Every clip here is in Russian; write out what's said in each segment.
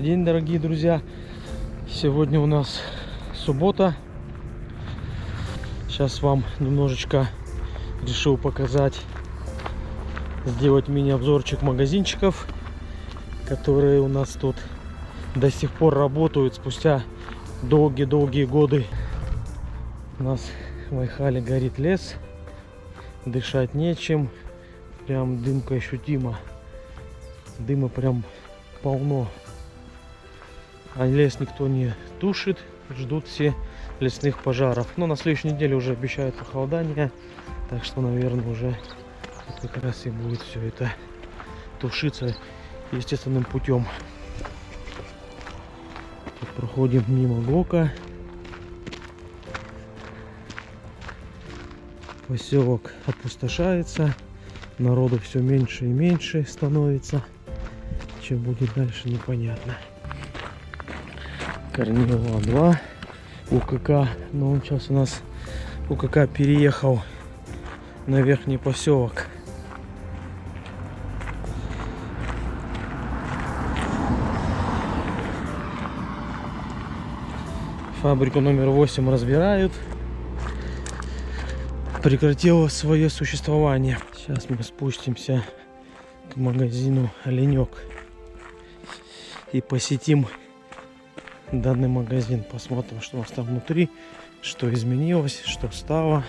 Добрый день, дорогие друзья. Сегодня у нас суббота. Сейчас вам немножечко решил показать, сделать мини-обзорчик магазинчиков, которые у нас тут до сих пор работают спустя долгие-долгие годы. У нас в Айхале горит лес, дышать нечем, прям дымка ощутима, дыма прям полно. А лес никто не тушит, ждут все лесных пожаров. Но на следующей неделе уже обещают похолодание, так что, наверное, уже как раз и будет все это тушиться естественным путем. Тут проходим мимо ГОКа. Поселок опустошается, народу все меньше и меньше становится. Что будет дальше, непонятно. Корнилова 2, УКК, но он сейчас у нас УКК переехал на верхний поселок. Фабрику номер 8 разбирают. Прекратило свое существование. Сейчас мы спустимся к магазину «Оленек» и посетим данный магазин. Посмотрим, что у нас там внутри, что изменилось, что стало,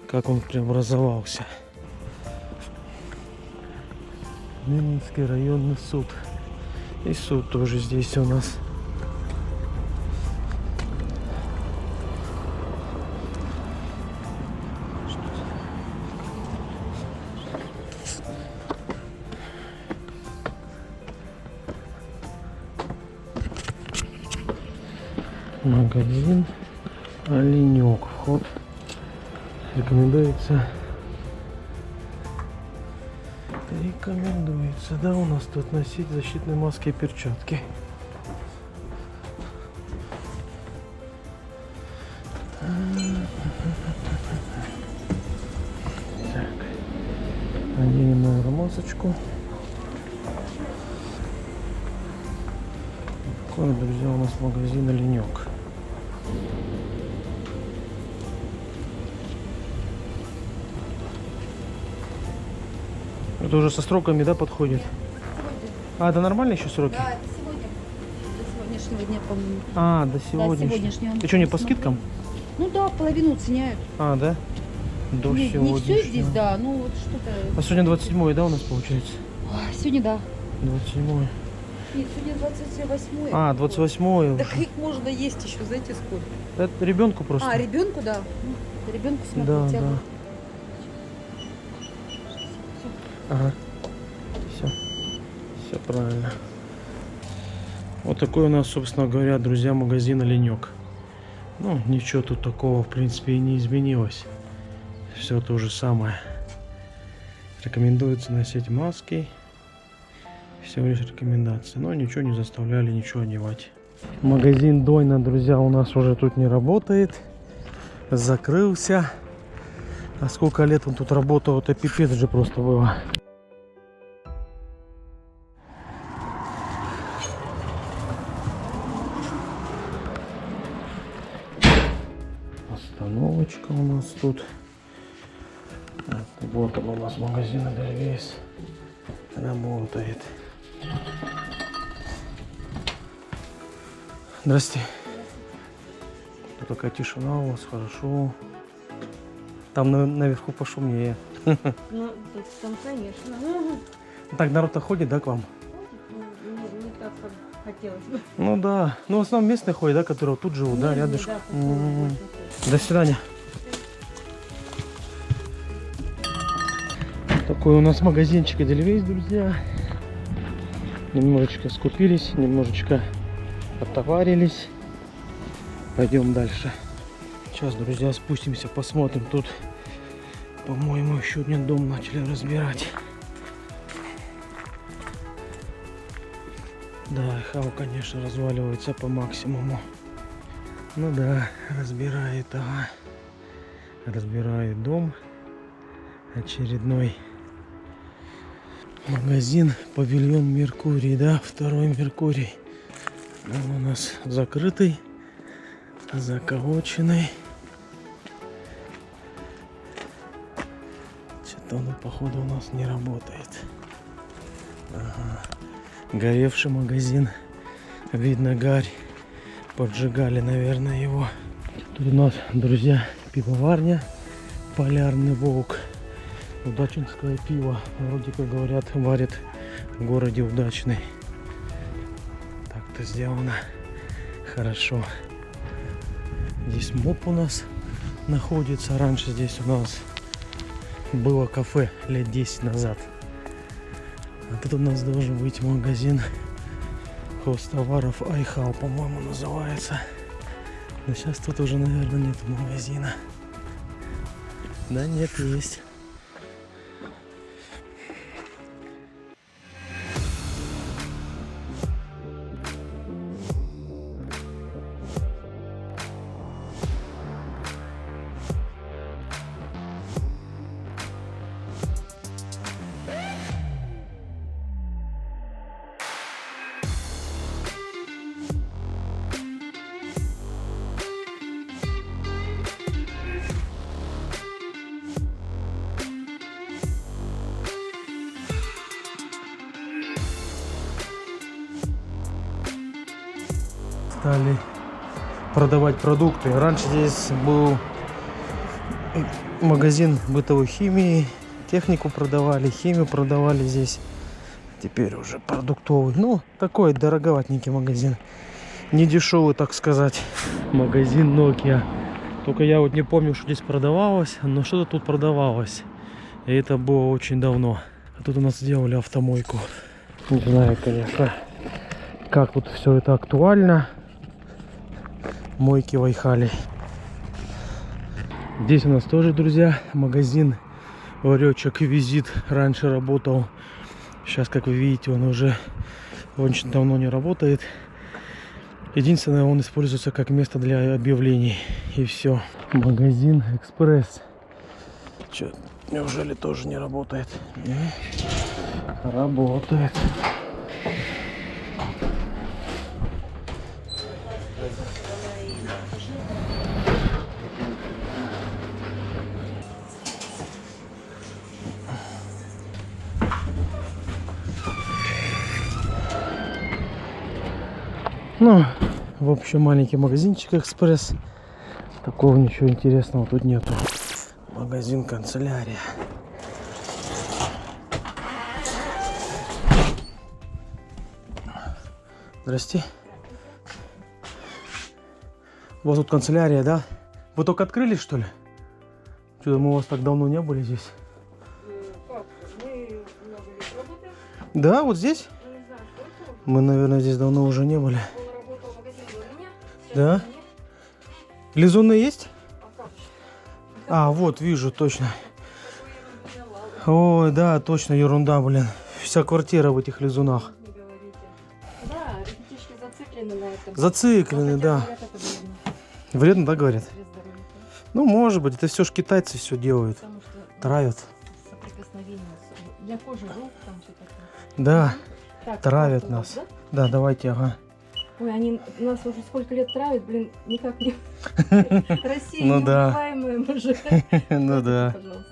как он преобразовался. Ленинский районный суд. И суд тоже здесь у нас. Магазин «Оленек». Вход рекомендуется. Да, у нас тут носить защитные маски и перчатки. Так. Наденем, наверное, масочку. Такой, друзья, у нас магазин «Оленек». Это уже со сроками, да, подходит? А, это нормально еще сроки? Да, это сегодня. До сегодняшнего дня, по-моему. А, до сегодняшнего. Да, сегодняшнего. Ты что, не по скидкам? Ну да, половину уценяют. А, да? До Не сегодняшнего. все здесь, да, ну вот что-то. А сегодня 27-й, да, у нас получается? Ой, сегодня да. 27-й. Нет, сегодня 28-е. А, 28-й. Так их можно есть еще, знаете, сколько? Это ребенку просто. А, ребенку, да. Ребенку Да, смотрите. да. Ага. Все правильно. Вот такой у нас, собственно говоря, друзья, магазин «Оленек». Ну, ничего тут такого, в принципе, и не изменилось. Все то же самое. Рекомендуется носить маски. Всего лишь рекомендации. Но ничего не заставляли, ничего одевать. Магазин «Дойна», друзья, у нас уже тут не работает. Закрылся. А сколько лет он тут работал, это пипец же просто было. Остановочка у нас тут. Вот он у нас магазин Эдельвейс работает. Здрасте. Тут такая тишина у вас, хорошо. Там наверху пошумнее. Ну, там, конечно. Так народ-то ходит, да, к вам? Не так, как хотелось бы. Ну да. Ну в основном местные ходят, да, которые тут живут, да, рядышком. До свидания. Такой у нас магазинчик Эдельвейс, друзья. Немножечко скупились, немножечко оттоварились. Пойдем дальше. Сейчас, друзья, спустимся, посмотрим. Тут, по-моему, еще один дом начали разбирать. Да, Айхал, конечно, разваливается по максимуму. Ну да, разбирает, ага. Разбирает дом. Очередной магазин, павильон Меркурий, да, второй Меркурий. Он у нас закрытый, заколоченный. Что-то он, походу, у нас не работает. Ага. Горевший магазин. Видно гарь. Поджигали, наверное, его. Тут у нас, друзья, пивоварня. Полярный волк. Удачинское пиво. Вроде как говорят, варит в городе Удачный. Так-то сделано хорошо. Здесь МОП у нас находится. Раньше здесь у нас было кафе лет 10 назад. А тут у нас должен быть магазин хозтоваров Айхау, по-моему, называется. Но сейчас тут уже, наверное, нет магазина. Да нет, есть. Стали продавать продукты. Раньше здесь был магазин бытовой химии, технику продавали, химию продавали здесь. Теперь уже продуктовый. Ну, такой дороговатенький магазин. Не дешевый, так сказать. Магазин Nokia. Только я вот не помню, что здесь продавалось, но что-то тут продавалось. И это было очень давно. А тут у нас сделали автомойку. Не знаю, конечно, как тут все это актуально. Мойки Вайхали. Здесь у нас тоже, друзья, магазин Ларечек Визит. Раньше работал. Сейчас, как вы видите, он уже очень давно не работает. Единственное, он используется как место для объявлений. И все. Магазин Экспресс. Че, неужели тоже не работает? Работает. Ну, в общем, маленький магазинчик Экспресс. Такого ничего интересного тут нету. Магазин канцелярия. Здрасте. У вас тут канцелярия, да? Вы только открылись, что ли? Что-то мы у вас так давно не были здесь. Как? Мы много лет работаем. Да, вот здесь? Ну, не знаю, сколько. Мы, наверное, здесь давно уже не были. Он работал в магазине у меня. Да? Нет. Лизуны есть? А как? А, вот, вижу, точно. Какой ерунда, ладно, Ой, да, точно, ерунда, блин. Вся квартира в этих лизунах. не говорите. Да, ребятишки зациклены на этом. Зациклены, Хотя, да. говорят, это вредно Вредно, да, говорят? для здоровья. Ну, может быть, это все ж китайцы все делают. Потому что Травят. соприкосновение для кожи рук, там все такое. Да, Так, травят вот у нас. да? да, давайте, ага. Ой, они нас уже сколько лет травят, блин, никак не... Россия Ну да. неубиваемая, мы же. Ну да. Пожалуйста,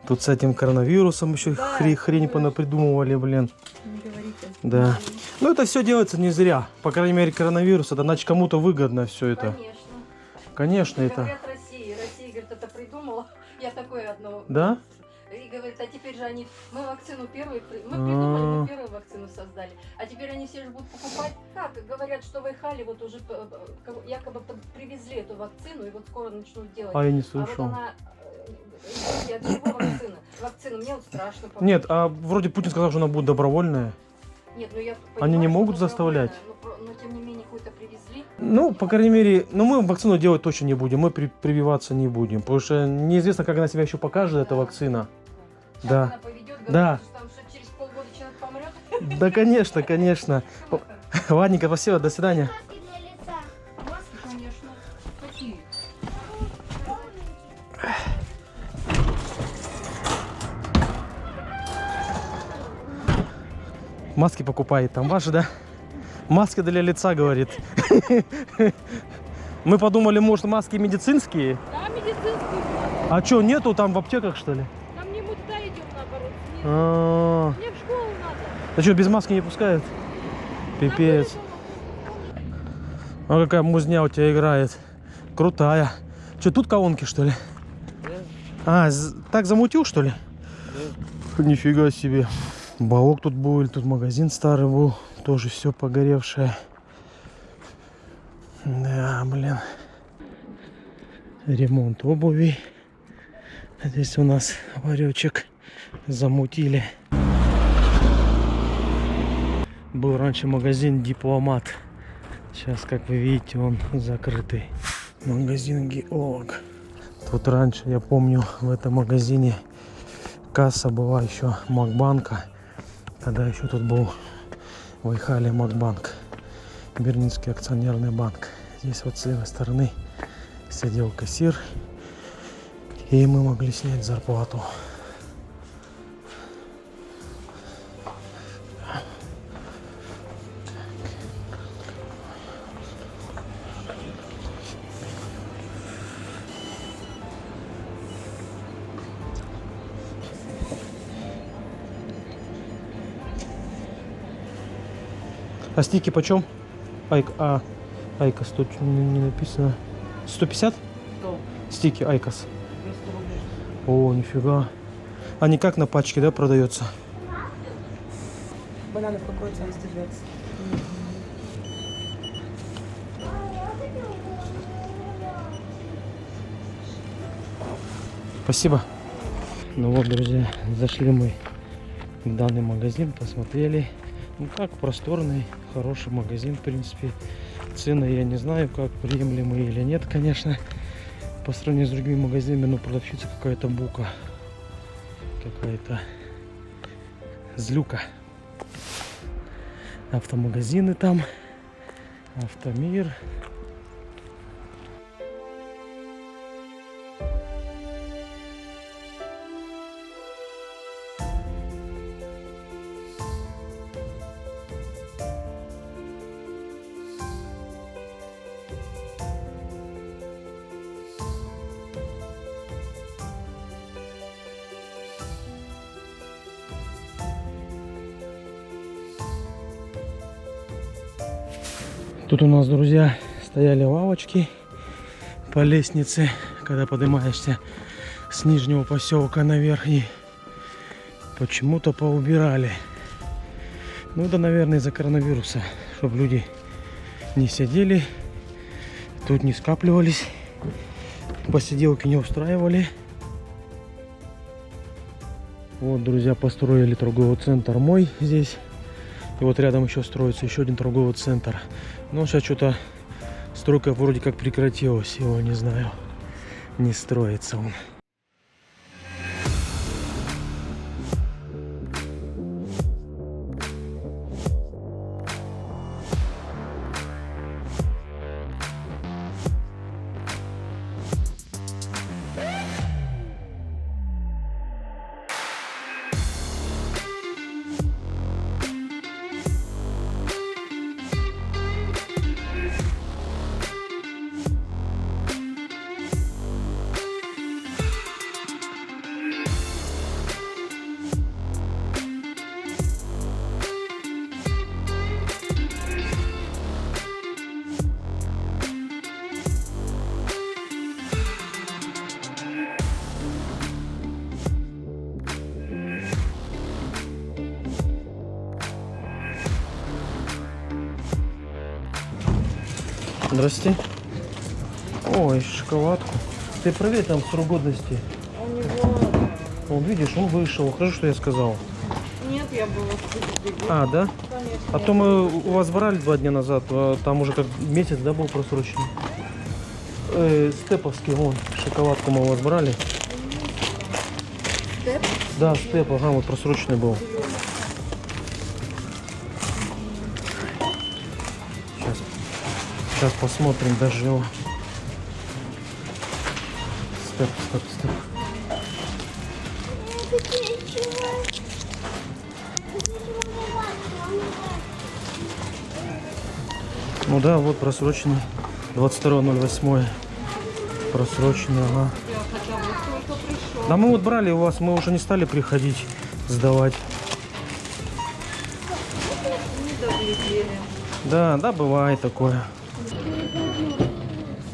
Тут с этим коронавирусом еще Да, хрень понапридумывали, блин. не говорите. Да. Ну, это все делается не зря. По крайней мере, коронавирус, это значит кому-то выгодно все это. Конечно. Конечно, это. Говорят России. Россия, говорит, это придумала. Я такое одно. Да? И говорит, а теперь же они... Мы вакцину первую... Мы придумали, мы первую вакцину создали. А теперь они все же будут покупать. Как? Говорят, что в Айхале вот уже якобы привезли эту вакцину, и вот скоро начнут делать. А я не А вот слышал. она... От чего вакцина? Вакцина, мне вот страшно. Нет, а вроде Путин сказал, что она будет добровольная. Нет, ну я Они не понимаю, могут что заставлять? добровольно, но тем не менее какую-то привезли. Ну, по крайней мере, ну мы вакцину делать точно не будем, мы прививаться не будем, потому что неизвестно, как она себя еще покажет, эта вакцина. Как Да. она поведет, говорят, Да. что там что через полгода человек помрет. Да, конечно, конечно. Ладненько, спасибо, до свидания. Маски, конечно. Какие? Маски покупает, там ваши, да? Маски для лица, говорит. Мы подумали, может, маски медицинские? Да, медицинскую. А что, нету там в аптеках, что ли? Там не мы туда идем, наоборот. Нет. А, Мне в школу надо. а что, без маски не пускают? Пипец. А какая музня у тебя играет. Крутая. Что, тут колонки, что ли? А, так замутил, что ли? Нифига себе. Балок тут был, тут магазин старый был. Тоже все погоревшее. Да, блин. Ремонт обуви. Здесь у нас ларечек замутили. Был раньше магазин Дипломат. Сейчас, как вы видите, он закрытый. Магазин Геолог. Тут раньше, я помню, в этом магазине касса была еще Макбанка. Тогда еще тут был Вайхали Макбанк. Берлинский акционерный банк. Здесь вот с левой стороны сидел кассир. И мы могли снять зарплату. А стики почем? Айкос тут не написано. 150? 100. Стики Айкос. 200 рублей. О, нифига. А не как на пачке, да, продается? Бананов какой цены? 120. Спасибо. Ну вот, друзья, зашли мы в данный магазин, посмотрели. Ну как, просторный, хороший магазин, в принципе. Цены я не знаю, как приемлемые или нет, конечно. По сравнению с другими магазинами, но продавщица какая-то бука. Какая-то злюка. Автомагазины там. Автомир. Тут у нас, друзья, стояли лавочки по лестнице, когда поднимаешься с нижнего поселка на верхний. Почему-то поубирали. Ну да, наверное, из-за коронавируса, чтобы люди не сидели, тут не скапливались, посиделки не устраивали. Вот, друзья, построили торговый центр мой здесь. И вот рядом еще строится еще один торговый центр. Но сейчас что-то стройка вроде как прекратилась. Его не знаю. Не строится он. Здрасте. Ой, шоколадку. Ты проверь там срок годности. У него... Вот видишь, он вышел. Хорошо, что я сказал. Нет, я была в А, да? Конечно. А то мы у вас брали 2 дня назад, а там уже как месяц, да, был просроченный. Степовский, вон, шоколадку мы у вас брали. Степ? Да, степ, ага, вот просроченный был. Сейчас посмотрим даже его. Степ. Ну да, вот просроченный. 22.08. Просроченный, ага. Я хотя бы только пришел. Да мы вот брали у вас, мы уже не стали приходить сдавать. Не доглядели. Да, да, бывает такое.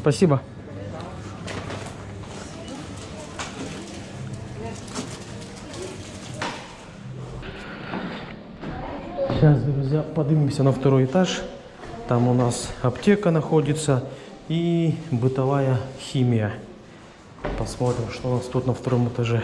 Спасибо. Сейчас, друзья, поднимемся на второй этаж. Там у нас аптека находится и бытовая химия. Посмотрим, что у нас тут на втором этаже.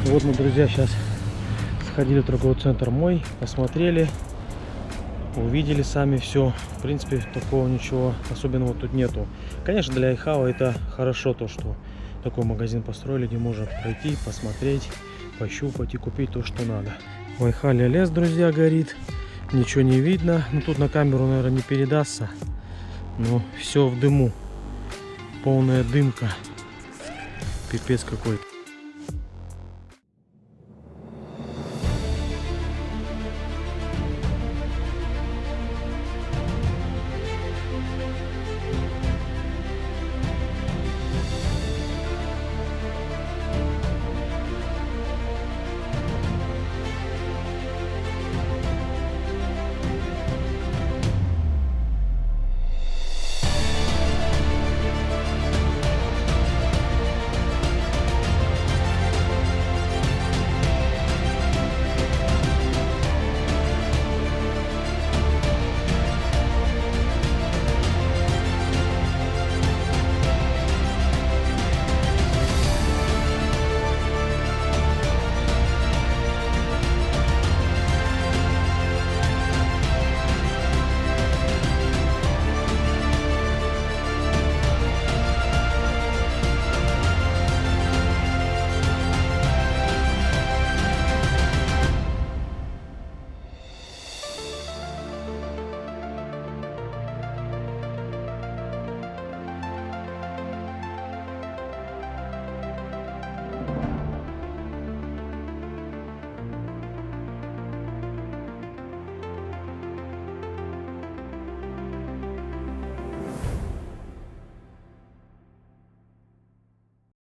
Вот мы, друзья, сейчас сходили в торговый центр мой, посмотрели, увидели сами все. В принципе, такого ничего особенного тут нету. Конечно, для Айхао это хорошо, то, что такой магазин построили, где можно пройти, посмотреть, пощупать и купить то, что надо. В Айхале лес, друзья, горит, ничего не видно. Ну, тут на камеру, наверное, не передастся, но все в дыму, полная дымка, пипец какой-то.